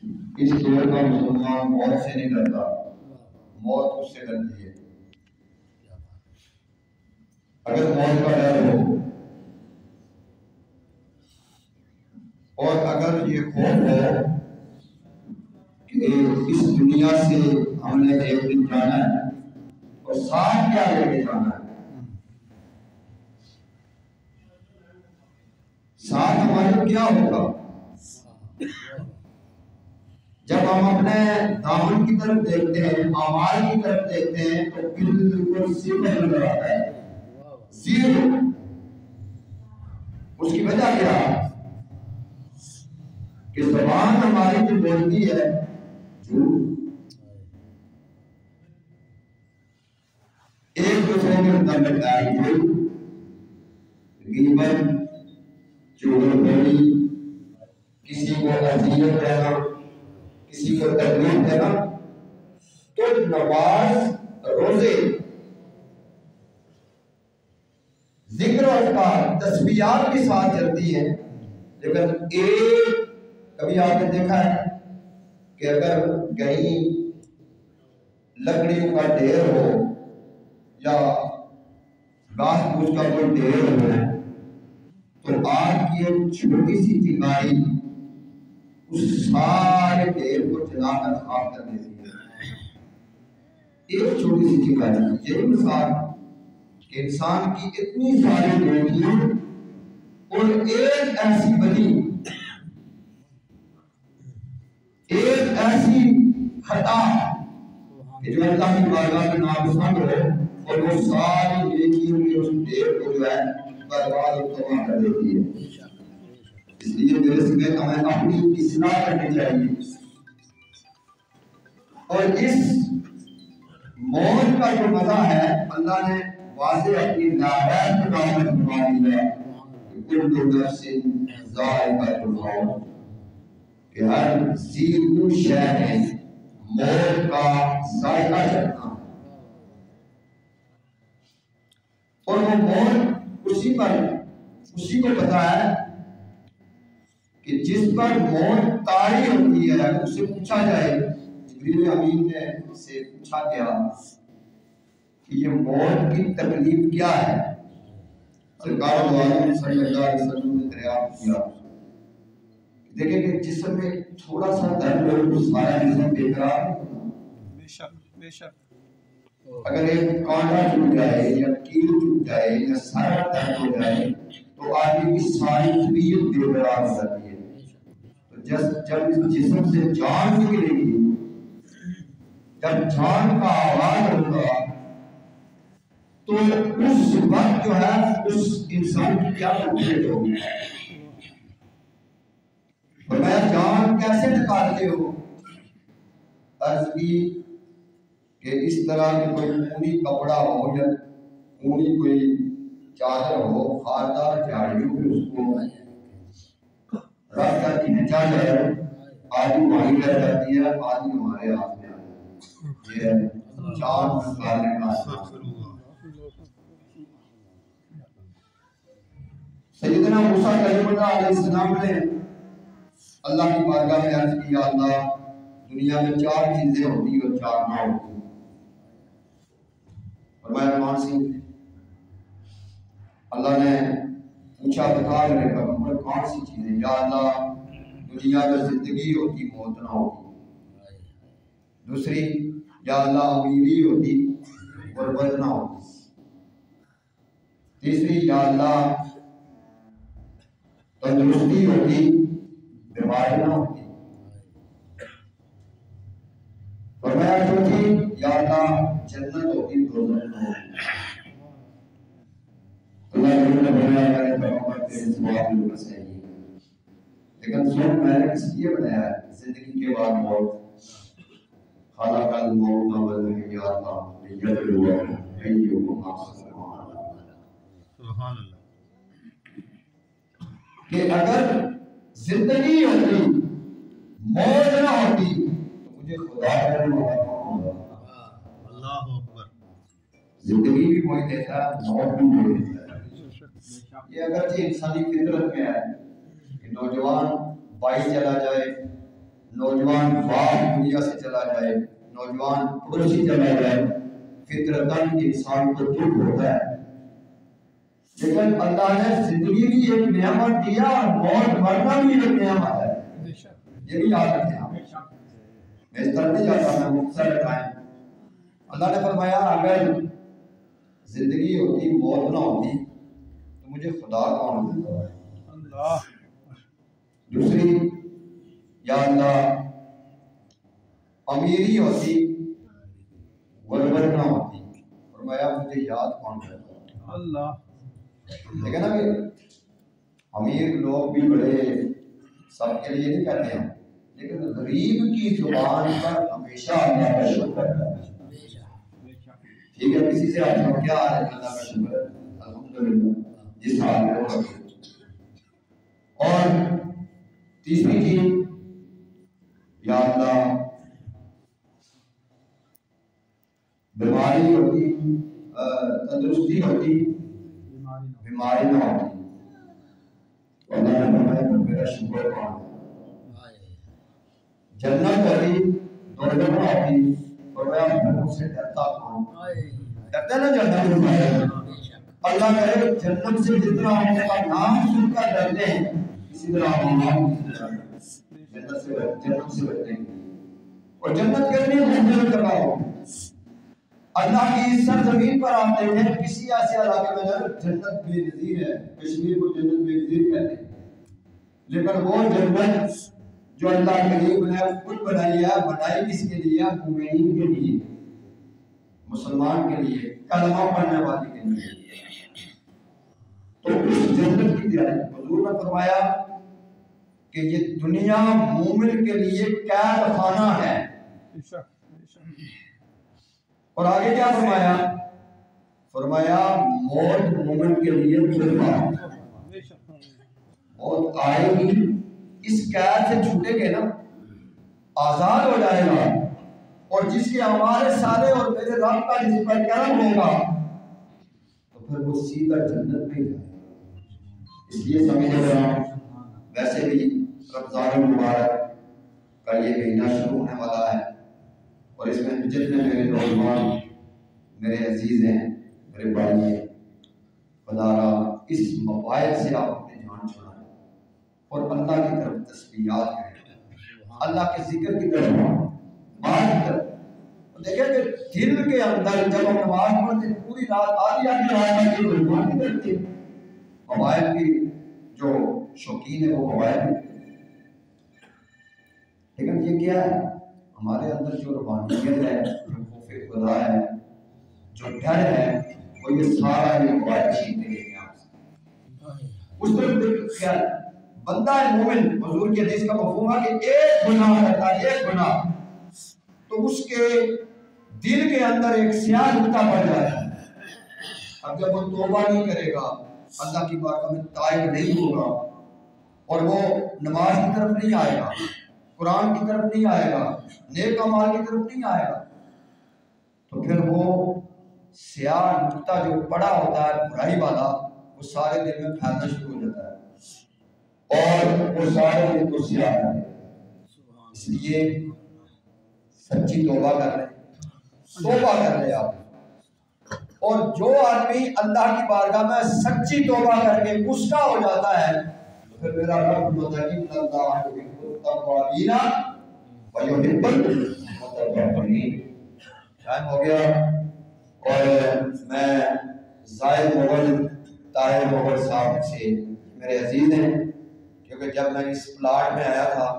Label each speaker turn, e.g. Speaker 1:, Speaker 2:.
Speaker 1: اس دور کا مسلمان موت سے نہیں ڈرتا، موت اس سے ڈرتی ہے۔ اگر موت کا ڈر ہو اور اگر یہ خوف ہو کہ اس دنیا سے ہم نے ایک دن جانا ہے اور ساتھ کیا لے کے جانا ہے، ساتھ ہمارے کیا ہوگا، جب ہم اپنے دامن کی طرف دیکھتے ہیں، اعمال کی طرف دیکھتے ہیں تو بالکل صفر نظر آتا ہے، زیرو۔ اس کی وجہ کیا کہ زبان ہماری جو بولتی ہے جھوٹ، ایک دوسرے کے اندر لڑائی ہوئی، غیبت، چغلخوری، کسی کو اذیت دینا، کسی کو تکلیف دینا، تو نماز، روزے، ذکر و اذکار، تسبیحات کے ساتھ چلتی ہیں، لیکن کبھی آپ نے دیکھا ہے کہ اگر کہیں لکڑیوں کا ڈھیر ہو یا گھاس پھوس کا کوئی ڈھیر ہو تو آگ کی ایک چھوٹی سی چنگاری اس سارے ڈھیر کو جلا کر خاک کر دیتی ہے۔ ایک چھوٹی سی چنگاری، یہی مثال کہ انسان کی اتنی ساری نیکیاں اور ایک ایسی بلی، ایک ایسی خطا کہ جو اللہ کی بارگاہ میں ناپسند ہو اور وہ ساری نیکیوں کی اس ڈھیر کو جو ہے برباد و تباہ کر دیتی ہے۔ اس لیے میرے سمجھ ہمیں اپنی اصلاح کرنی چاہیے، اور اس موت کا جو مزہ ہے اللہ نے واضح اپنی نہایت رحمت فرما دی ہے کہ کل نفس ذائقۃ الموت، کہ ہر ذی روح شے ہے موت کا ذائقہ چکھنا، اور وہ موت اسی کو پتا ہے کہ جس پر موت طاری ہوتی ہے اس سے پوچھا جائے، جبریل امین نے سے پوچھا گیا کہ یہ موت کی تکلیف کیا ہے، سرکار دو عالم صلی اللہ علیہ وسلم نے دریافت کیا، دیکھیں کہ جسم میں تھوڑا سا درد ہو تو سارا جسم بے قرار ہے، بے شک اگر ایک کانٹا ٹوٹ جائے یا کیل ٹوٹ جائے یا سارا درد ہو جائے تو آدمی کی ساری طبیعت بے قرار ہو جاتی ہے۔ تو جب اس جسم سے جان نکلے گی، جب جان کا آواز ہوگا تو اس وقت جو ہے اس انسان کی کیا طبیعت ہوگی، فرمایا جان کیسے نکالتے ہو؟ عرض کی کہ اس طرح کی کوئی اونی کپڑا ہو یا اونی کوئی چادر ہو، خاردار جھاڑیوں پہ اس کو رکھ کر کھینچا جائے، آدھی وہیں رہ جاتی ہے، آدھی ہمارے ہاتھ میں آتی ہے۔ یہ جان نکالنے کا سیدنا موسیٰ کلیم اللہ علیہ السلام نے اللہ کی بارگاہ میں عرض کیا، اللہ دنیا میں 4 چیزیں ہوتی اور 4 نہ ہوتی، فرمایا کون سی؟ اللہ نے پوچھا بتا میرے پیغمبر کون سی چیزیں؟ یا اللہ دنیا میں زندگی ہوتی موت نہ ہوتی، دوسری یا اللہ امیری ہوتی غربت نہ ہوتی، تیسری یا اللہ تندرستی ہوتی بیماری نہ ہوتی، فرمایا چوتھی یا اللہ جنت ہوتی دوزخ نہ ہوتی۔ اللہ نے بنایا میرے پیغمبر تیرے سواب میں بس ہے، لیکن سن میں نے اس لیے بنایا ہے زندگی کے بعد موت، خلق الموت والحیات لیبلوکم ایکم احسن عملا، سبحان اللہ، کہ اگر زندگی ہوتی موت نہ ہوتی تو مجھے خدا کرنے والا کون ہوگا؟ اللہ اکبر، زندگی بھی کوئی دیتا ہے، موت بھی کوئی دیتا ہے۔ یہ اگرچہ انسانی فطرت میں ہے کہ نوجوان 22 چلا جائے، نوجوان باپ دنیا سے چلا جائے، نوجوان پڑوسی چلا جائے، فطرتاً انسان کو دکھ ہوتا ہے، لیکن اللہ نے زندگی بھی ایک نعمت دیا اور موت مرنا بھی ایک نعمت ہے، یہ بھی یاد رکھیں آپ۔ میں اس طرح نہیں جاتا، میں مختصر بتائیں۔ اللہ نے فرمایا اگر زندگی ہوتی موت نہ ہوتی تو مجھے خدا کون دیتا ہے؟ اللہ۔ دوسری، یا اللہ امیری ہوتی غربت نہ ہوتی، فرمایا مجھے یاد کون کرتا ہے؟ اللہ۔ لیکن نا کہ امیر لوگ بھی بڑے سب کے لیے نہیں کہتے ہیں، لیکن غریب کی زبان پر ہمیشہ اللہ کا شکر کرتا ہے۔ ٹھیک ہے، کسی سے آپ کو کیا ہے اللہ کا شکر ہے، الحمدللہ جس حال میں ہو۔ اور تیسری چیز، یا اللہ بیماری ہوتی، تندرستی ہوتی، بیماری نہ ہوتی، اللہ نے فرمایا میرا شکر کون ہے؟ جنت ہوتی، دوزخ نہ ہوتی، فرمایا میں اس سے ڈرتا کون؟ ڈرتا نا جنت سے؟ اللہ کرے جنت سے جتنا ہم کا نام سن کر ڈرتے ہیں، اسی طرح ہم جنت سے بچتے ہیں۔ اور جنت کے لیے خوبصورت جگہ ہو، اللہ کی سرزمین پر آپ دیکھیں کسی ایسے علاقے میں جنت بے نظیر ہے، کشمیر کو جنت بے نظیر کہتے ہیں، لیکن وہ جنت جو اللہ کریم نے خود بنائی ہے، بنائی کس کے لیے؟ مومنین کے لیے، مسلمان کے لیے، کلمہ پڑھنے والے کے لیے۔ تو اس جنت کی تیاری حضور نے فرمایا کہ یہ دنیا مومن کے لیے قید خانہ ہے، اور آگے کیا فرمایا؟ فرمایا موت مومن کے لیے موت آئے گی، اس قید سے چھوٹے گے نا، آزاد ہو جائے گا، اور جس کے ہمارے سارے اور میرے رب کا جس پر کرم ہوگا تو پھر وہ سیدھا جنت میں جائے گا۔ اس لیے سمجھے گا ویسے بھی رمضان المبارک کا یہ مہینہ شروع ہونے والا ہے، اور اس میں جتنے میرے نوجوان میرے عزیز ہیں، میرے بھائی ہیں، خدا را اس موبائل سے آپ اپنی جان چھڑائیں اور اللہ کی طرف تسبیحات کریں، اللہ کے ذکر کی طرف بات کی طرف۔ دیکھیں کہ دل کے اندر جب ہم نماز پڑھتے پوری رات آدھی رات کی قربانی کرتے، موبائل کی جو شوقین ہے وہ موبائل میں، لیکن یہ کیا ہے؟ ہمارے اندر جو روحانیت ہے، جو خوف خدا ہے، جو ڈر ہے، وہ یہ سارا یہ موبائل چھین لے گا آپ سے۔ اس طرف کیا بندہ مومن، حضور کی حدیث کا مفہوم ہے کہ ایک گناہ کرتا ہے، ایک گناہ تو اس کے دل کے اندر ایک سیاہ نقطہ پڑ جاتا ہے۔ اب جب وہ توبہ نہیں کرے گا، اللہ کی بارگاہ میں تائب نہیں ہوگا، اور وہ نماز کی طرف نہیں آئے گا، قرآن کی طرف نہیں آئے گا، نیک اعمال کی طرف نہیں آئے گا، تو پھر وہ سیاہ نقطہ جو پڑا ہوتا ہے برائی والا، وہ سارے دل میں پھیلنا شروع ہو جاتا ہے، اور وہ سارے دل کو سیاہ کر دیتا ہے۔ اس لیے سچی توبہ کر لیں، توبہ کر لیں آپ، اور جو آدمی اللہ کی بارگاہ میں سچی توبہ کر کے اس کا ہو جاتا ہے، پھر میرا رب متقین اللہ یحب التوابین ویحب المتطہرین۔ ٹائم ہو گیا، اور میں زاہد مغل طاہر مغل صاحب سے میرے عزیز ہیں، کیونکہ جب میں اس پلاٹ میں آیا تھا